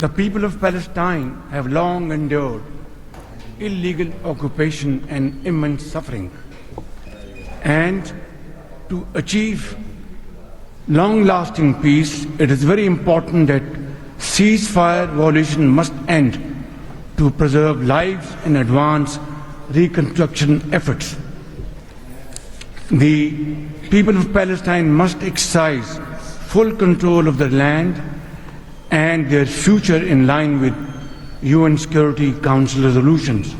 The people of Palestine have long endured illegal occupation and immense suffering. And to achieve long-lasting peace, it is very important that ceasefire violation must end to preserve lives and advance reconstruction efforts. The people of Palestine must exercise full control of their land and their future in line with UN Security Council resolutions.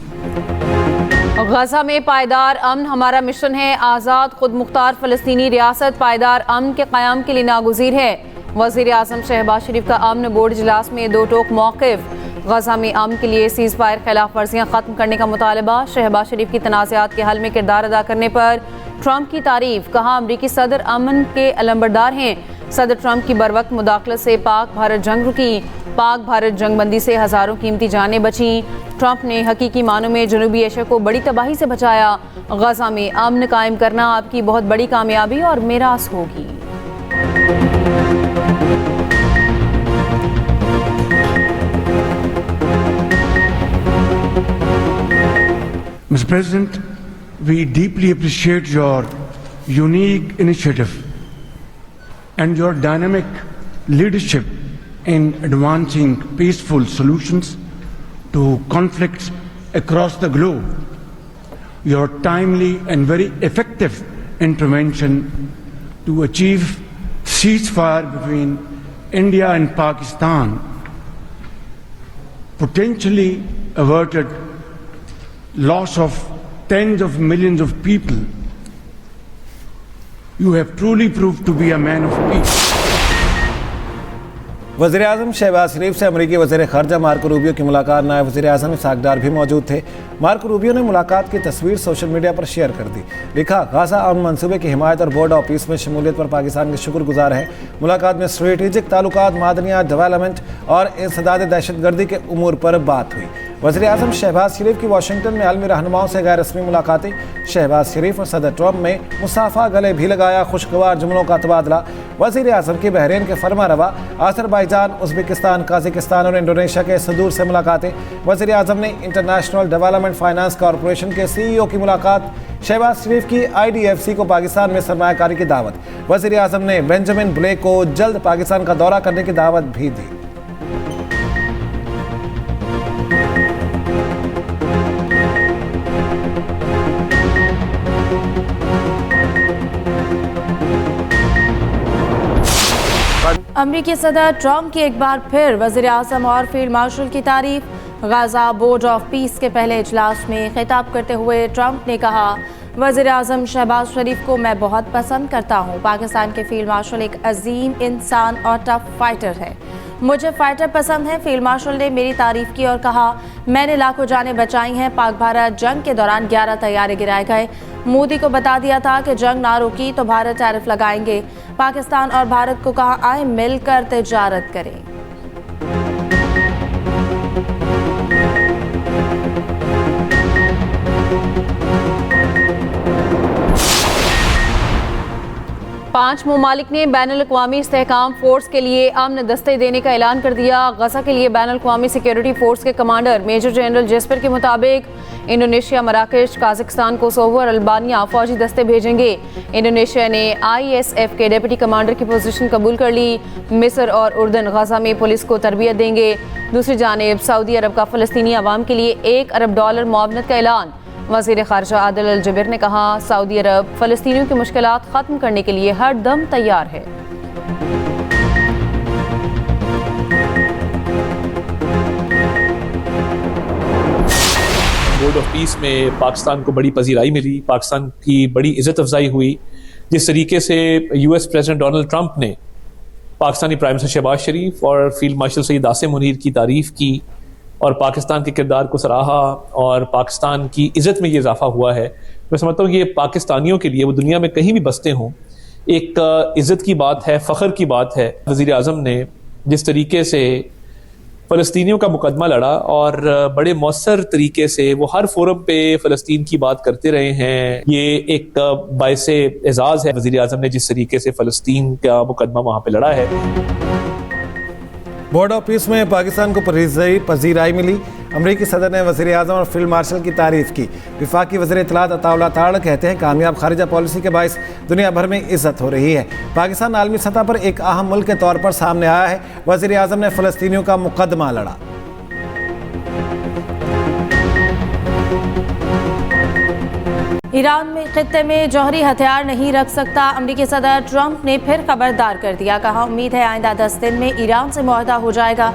गजा में पायदार अमन हमारा mission है। आज़ाद खुद मुख्तार फ़लस्तीनी रियासत पायदार अमन के क़याम के लिए नागुज़ीर है। वज़ीर आज़म शहबाज शरीफ का अमन बोर्ड इजलास में दो टोक मौक़िफ़। गजा में अमन के लिए सीज़ फायर खिलाफ वर्जियाँ ख़त्म करने का मुतालबा। शहबाज शरीफ की तनाज़ात के हल में किरदार अदा करने पर ट्रंप की तारीफ। कहा अमरीकी सदर अमन के अलंबरदार हैं। सदर ट्रंप की बरवक्त मुदाखलत से पाक भारत जंग रुकी। पाक भारत जंगबंदी से हज़ारों कीमती जानें बची। ट्रंप ने हकीकी मानों में जनूबी एशिया को बड़ी तबाही से बचाया। गजा में अमन कायम करना आपकी बहुत बड़ी कामयाबी और मिरास होगी। Mr. President, we deeply appreciate your unique initiative and your dynamic leadership in advancing peaceful solutions to conflicts across the globe. Your timely and very effective intervention to achieve ceasefire between India and Pakistan potentially averted loss of tens of millions of people. You have truly proved to be a man of peace. वज़ीर आज़म शहबाज शरीफ से अमरीकी वज़ीर ख़ारजा Marco Rubio की मुलाकात। नायब वज़ीर आज़म इसहाक़ डार भी मौजूद थे। मार्को रूबियो ने मुलाकात की तस्वीर सोशल मीडिया पर शेयर कर दी। लिखा, गाज़ा अमन मंसूबे की हिमायत और बोर्ड ऑफ पीस में शमूलियत पर पाकिस्तान के शुक्रगुजार है। मुलाकात में स्ट्रेटेजिक ताल्लुकात, मादनियात, डेवलपमेंट और इंसदाद दहशतगर्दी के उमूर पर बात हुई। वज़ीर आज़म शहबाज शरीफ की वाशिंगटन में आलमी रहनुमाओं से गैर रस्मी मुलाकातें। शहबाज शरीफ और सदर ट्रंप में मुसाफा, गले भी लगाया, खुशगवार जुमलों का तबादला। वज़ीर आज़म की बहरीन के फरमा-रवा अज़रबैजान, उज़्बेकिस्तान, काज़ाकिस्तान और इंडोनेशिया के सदूर से मुलाकातें। वज़ीर आज़म ने इंटरनेशनल डेवलपमेंट फाइनेंस कॉरपोरेशन के CEO की मुलाकात। शहबाज शरीफ की IDFC को पाकिस्तान में सरमायाकारी की दावत। वज़ीर आज़म ने बेंजामिन ब्लेक को जल्द पाकिस्तान का दौरा करने की दावत भी दी। अमरीकी सदर ट्रंप की एक बार फिर वज़ीर आज़म और फील्ड मार्शल की तारीफ। गाज़ा बोर्ड ऑफ पीस के पहले इजलास में खिताब करते हुए ट्रंप ने कहा, वज़ीर आज़म शहबाज शरीफ को मैं बहुत पसंद करता हूँ। पाकिस्तान के फील्ड मार्शल एक अजीम इंसान और टफ फाइटर है। मुझे फाइटर पसंद है। फील्ड मार्शल ने मेरी तारीफ की और कहा, मैंने लाखों जानें बचाई हैं। पाक भारत जंग के दौरान 11 तैयारे गिराए गए। मोदी को बता दिया था कि जंग ना रुकी तो भारत टैरिफ लगाएंगे। पाकिस्तान और भारत को कहा, आए मिलकर तिजारत करें। पांच ममालिक ने बैनुल-अक़वामी इस्तेहकाम फोर्स के लिए अमन दस्ते देने का ऐलान कर दिया। गजा के लिए बैनुल-अक़वामी सिक्योरिटी फोर्स के कमांडर मेजर जनरल जेस्पर के मुताबिक इंडोनेशिया, मराकेश, काज़ाकिस्तान, कोसोवो और अल्बानिया फौजी दस्ते भेजेंगे। इंडोनेशिया ने ISF के डिप्टी कमांडर की पोजीशन कबूल कर ली। मिस्र और उर्दन गजा में पुलिस को तरबियत देंगे। दूसरी जानिब सऊदी अरब का फ़लस्तीनी अवाम के लिए $1 अरब मुआवनत का ऐलान। वज़ीर ख़ारजा आदिल अल जुबैर ने कहा, सऊदी अरब फ़लस्तीनियों की मुश्किलात ख़त्म करने के लिए हर दम तैयार है। बोर्ड ऑफ पीस में पाकिस्तान को बड़ी पजीराई मिली, पाकिस्तान की बड़ी इज़्ज़त अफजाई हुई। जिस तरीके से US प्रेसिडेंट डोनाल्ड ट्रंप ने पाकिस्तानी प्राइम मिनिस्टर शहबाज शरीफ और फील्ड मार्शल सईद आसिम मुनीर की तारीफ़ की और पाकिस्तान के किरदार को सराहा और पाकिस्तान की इज़्ज़त में ये इजाफा हुआ है, मैं समझता हूँ कि ये पाकिस्तानियों के लिए, वो दुनिया में कहीं भी बसते हों, एक इज़्ज़त की बात है, फ़ख्र की बात है। वज़ीर आज़म ने जिस तरीके से फ़लस्तीनियों का मुकदमा लड़ा और बड़े मौसर तरीके से वो हर फोरम पे फ़लस्तीन की बात करते रहे हैं, ये एक बाइसे एजाज़ है। वज़ीर आज़म ने जिस तरीके से फ़लस्तीन का मुकदमा वहाँ पे लड़ा है। बोर्ड ऑफ पीस में पाकिस्तान को पजीराई मिली। अमरीकी सदर ने वज़ीर आज़म और फील्ड मार्शल की तारीफ की। वफाकी वज़ीर इत्तलात अताउल्लाह ताड़ कहते हैं कामयाब खारिजा पॉलिसी के बायस दुनिया भर में इज्जत हो रही है। पाकिस्तान आलमी सतह पर एक अहम मुल्क के तौर पर सामने आया है। वज़ीर आज़म ने फ़लस्तीनियों का मुकदमा लड़ा। ईरान में खित्ते में जौहरी हथियार नहीं रख सकता। अमरीकी सदर ट्रंप ने फिर खबरदार कर दिया। कहा उम्मीद है आइंदा 10 दिन में ईरान से मुआहदा हो जाएगा।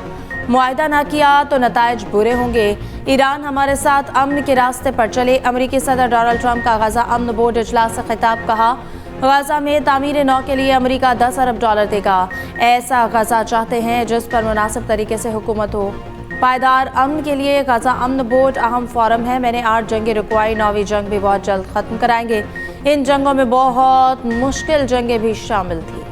मुआहदा ना किया तो नताइज बुरे होंगे। ईरान हमारे साथ अमन के रास्ते पर चले। अमरीकी सदर डोनाल्ड ट्रंप का गजा अमन बोर्ड इजलास से खिताब। कहा गजा में तामीर नौ के लिए अमरीका $10 अरब देगा। ऐसा गजा चाहते हैं जिस पर मुनासिब तरीके से हुकूमत हो। पायदार अमन के लिए गजा अमन बोर्ड अहम फोरम है। मैंने 8 जंगें रुकवाई, 9वीं जंग भी बहुत जल्द ख़त्म कराएंगे। इन जंगों में बहुत मुश्किल जंगें भी शामिल थी।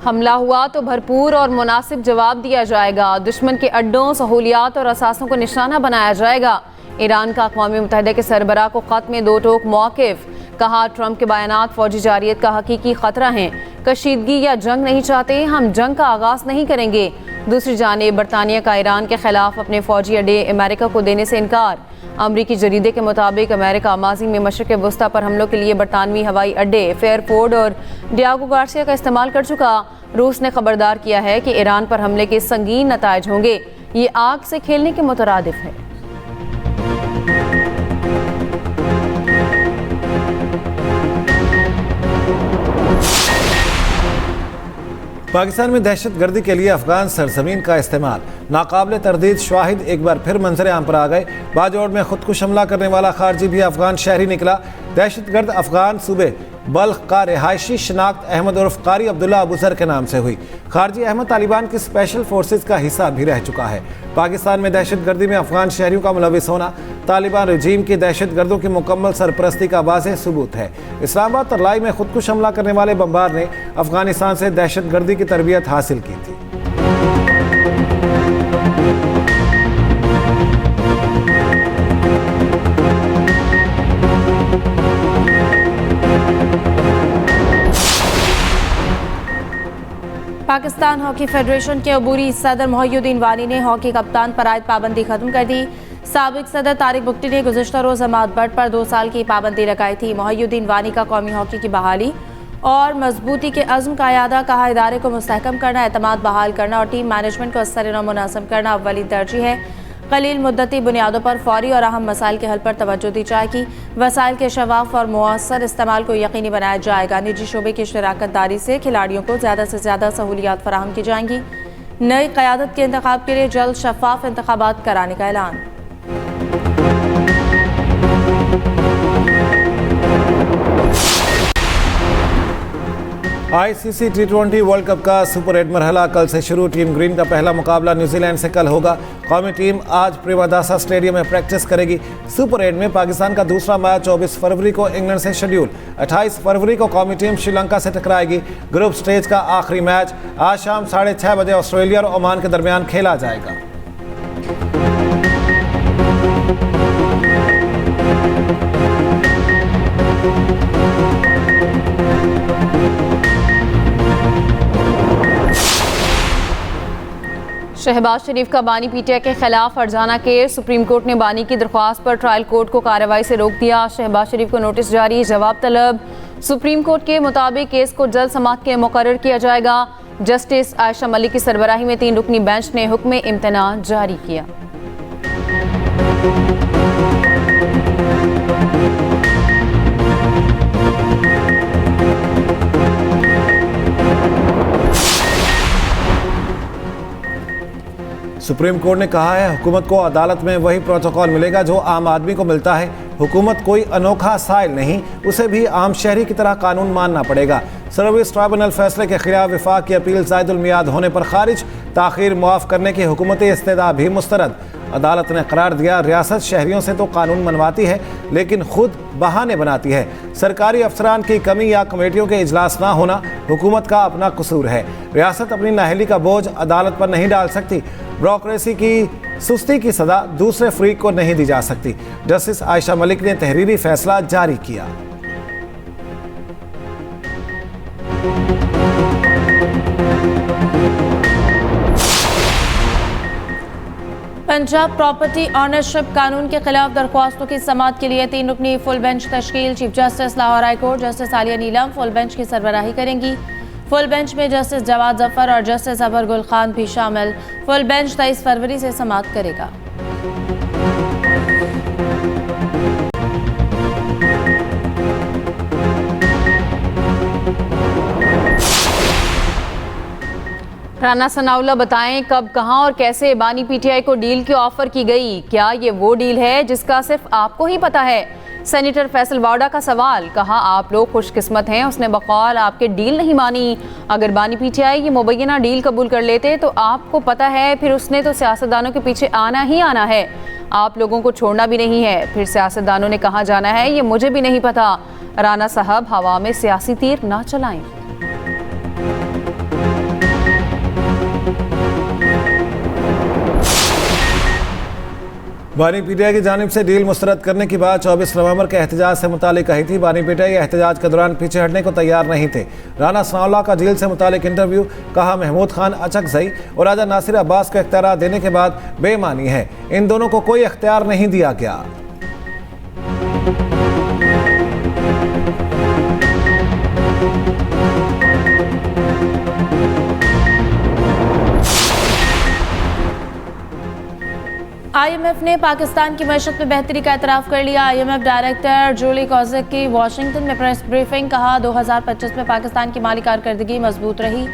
हमला हुआ तो भरपूर और मुनासिब जवाब दिया जाएगा। दुश्मन के अड्डों, सहूलियात और असासों को निशाना बनाया जाएगा। ईरान का अक़वाम मुत्तहिदा के सरबराह को ख़त में 2 टोक मौक़िफ़। कहा ट्रंप के बयानात फ़ौजी जारियत का हकीकी ख़तरा हैं। कशीदगी या जंग नहीं चाहते, हम जंग का आगाज़ नहीं करेंगे। दूसरी जानिब बरतानिया का ईरान के ख़िलाफ़ अपने फ़ौजी अड्डे अमेरिका को देने से इनकार। अमरीकी जरीदे के मुताबिक अमेरिका माजी में मशरिक़ वस्ता पर हमलों के लिए बरतानवी हवाई अड्डे फेयरफोर्ड और डियागो गार्सिया का इस्तेमाल कर चुका। रूस ने खबरदार किया है कि ईरान पर हमले के संगीन नताइज होंगे। ये आग से खेलने के मुतरादिफ है। पाकिस्तान में दहशतगर्दी के लिए अफगान सरजमीन का इस्तेमाल। नाकाबिल तरदीद शवाहिद एक बार फिर मंजर आम पर आ गए। बाजोड़ में खुदकुश हमला करने वाला खारजी भी अफगान शहरी निकला। दहशतगर्द अफगान सूबे बल्ख का रिहायशी शनाख्त अहमद उर्फ कारी अब्दुल्ला अबूजर के नाम से हुई। खारजी अहमद तालिबान की स्पेशल फोर्सेज का हिस्सा भी रह चुका है। पाकिस्तान में दहशतगर्दी में अफगान शहरियों का मुलविस होना तालिबान रजीम की दहशतगर्दों की मुकम्मल सरपरस्ती का वाज़ेह सबूत है। इस्लामाबाद तरलाई में खुदकुश हमला करने वाले बमबार ने अफगानिस्तान से दहशतगर्दी की तरबियत हासिल की थी। पाकिस्तान हॉकी फेडरेशन के अबूरी सदर मोहिउद्दीन वानी ने हॉकी कप्तान पर आयद पाबंदी खत्म कर दी। साबिक सदर तारिक बुगटी ने गुज़िश्ता रोज़ हमाद भट्ट पर 2 साल की पाबंदी लगाई थी। मोहिउद्दीन वानी का कौमी हॉकी की बहाली और मजबूती के अज़्म का यादा। कहा इदारे को मुस्तहकम करना, एतमाद बहाल करना और टीम मैनेजमेंट को असर-ए-नौ मुनासिब करना अव्वली तरजीह है। कलील मुद्दती बुनियादों पर फौरी और अहम मसाइल के हल पर तवज्जो दी जाएगी। वसाइल के शफाफ और मुअस्सर इस्तेमाल को यकीनी बनाया जाएगा। निजी शोबे की शराकत दारी से खिलाड़ियों को ज़्यादा से ज़्यादा सहूलियात फराहम की जाएंगी। नई क़यादत के इंतखाब के लिए जल्द शफाफ इंतखाबात कराने का ऐलान। ICC T20 वर्ल्ड कप का सुपर 8 मरहला कल से शुरू। टीम ग्रीन का पहला मुकाबला न्यूजीलैंड से कल होगा। कौमी टीम आज प्रेमदासा स्टेडियम में प्रैक्टिस करेगी। सुपर 8 में पाकिस्तान का दूसरा मैच 24 फरवरी को इंग्लैंड से शेड्यूल। 28 फरवरी को कौमी टीम श्रीलंका से टकराएगी। ग्रुप स्टेज का आखिरी मैच आज शाम 6:30 बजे ऑस्ट्रेलिया और ओमान के दरमियान खेला जाएगा। शहबाज शरीफ का बानी पीटीआई के खिलाफ फरजाना केस। सुप्रीम कोर्ट ने बानी की दरख्वास्त पर ट्रायल कोर्ट को कार्रवाई से रोक दिया। शहबाज शरीफ को नोटिस जारी, जवाब तलब। सुप्रीम कोर्ट के मुताबिक केस को जल्द समाअत के मुकर्रर किया जाएगा। जस्टिस आयशा मलिक की सरबराही में 3 रुकनी बेंच ने हुक्म इम्तना जारी किया। सुप्रीम कोर्ट ने कहा है हुकूमत को अदालत में वही प्रोटोकॉल मिलेगा जो आम आदमी को मिलता है। हुकूमत कोई अनोखा साइल नहीं, उसे भी आम शहरी की तरह कानून मानना पड़ेगा। सर्विस ट्राइब्यूनल फैसले के खिलाफ विफाक की अपील ज़ायदुल मियाद होने पर खारिज। ताख़ीर मुआफ़ करने की हुकूमती इस्तेदा भी मुस्तरद। अदालत ने करार दिया रियासत शहरियों से तो कानून मनवाती है लेकिन खुद बहाने बनाती है। सरकारी अफसरान की कमी या कमेटियों के इजलास ना होना हुकूमत का अपना कसूर है। रियासत अपनी नाअहली का बोझ अदालत पर नहीं डाल सकती। ब्यूरोक्रेसी की सुस्ती की सजा दूसरे फ्रीक को नहीं दी जा सकती। जस्टिस आयशा मलिक ने तहरीरी फैसला जारी किया। पंजाब प्रॉपर्टी ऑनरशिप कानून के खिलाफ दरख्वास्तों की समाअत के लिए 3 रुकनी फुल बेंच तश्कील। Chief justice Lahore high court justice Aliya Neelam full bench की सरबराही करेंगी। फुल बेंच में जस्टिस जवाद जफर और जस्टिस अबर गुल खान भी शामिल। फुल बेंच 23 फरवरी से समाअत करेगा। राना सनाउल्लाह बताएं कब, कहां और कैसे बानी पीटीआई को डील की ऑफर की गई? क्या ये वो डील है जिसका सिर्फ आपको ही पता है? सेनेटर फैसल वाडा का सवाल, कहा आप लोग खुशकिस्मत हैं, उसने बकौल आपके डील नहीं मानी। अगर बानी पीटीआई ये मुबैना डील कबूल कर लेते तो आपको पता है फिर उसने तो सियासतदानों के पीछे आना ही आना है, आप लोगों को छोड़ना भी नहीं है। फिर सियासतदानों ने कहाँ जाना है ये मुझे भी नहीं पता। राना साहब हवा में सियासी तीर ना चलाएं। बानी पीटीआई की जानिब से डील मुस्तरद करने की बात 24 नवंबर के एहतजाज से मुतालिक कही थी। बानी पीटीआई एहतजाज के दौरान पीछे हटने को तैयार नहीं थे। राना सनाउल्लाह का डील से मुतालिक इंटरव्यू, कहा महमूद खान अचकजई और राजा नासिर अब्बास को इख्तियार देने के बाद बेमानी है, इन दोनों को कोई इख्तियार नहीं दिया गया। IMF ने पाकिस्तान की मईशत में बेहतरी का एतराफ़ कर लिया। IMF डायरेक्टर जूली कॉज़िक की वाशिंगटन में प्रेस ब्रीफिंग, कहा 2025 में पाकिस्तान की माली कारकर्दगी मजबूत रही।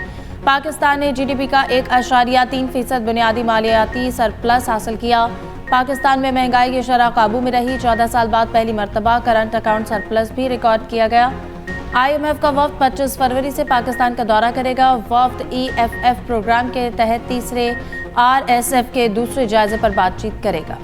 पाकिस्तान ने GDP का 1.3% बुनियादी मालियाती सरप्लस हासिल किया। पाकिस्तान में महंगाई की शरह काबू में रही। 14 साल बाद पहली मरतबा करंट अकाउंट सरप्लस भी रिकॉर्ड किया गया। IMF का वफ्द 25 फरवरी से पाकिस्तान का दौरा करेगा। वफ्द EFF प्रोग्राम के तहत तीसरे RSF के दूसरे जायजे पर बातचीत करेगा।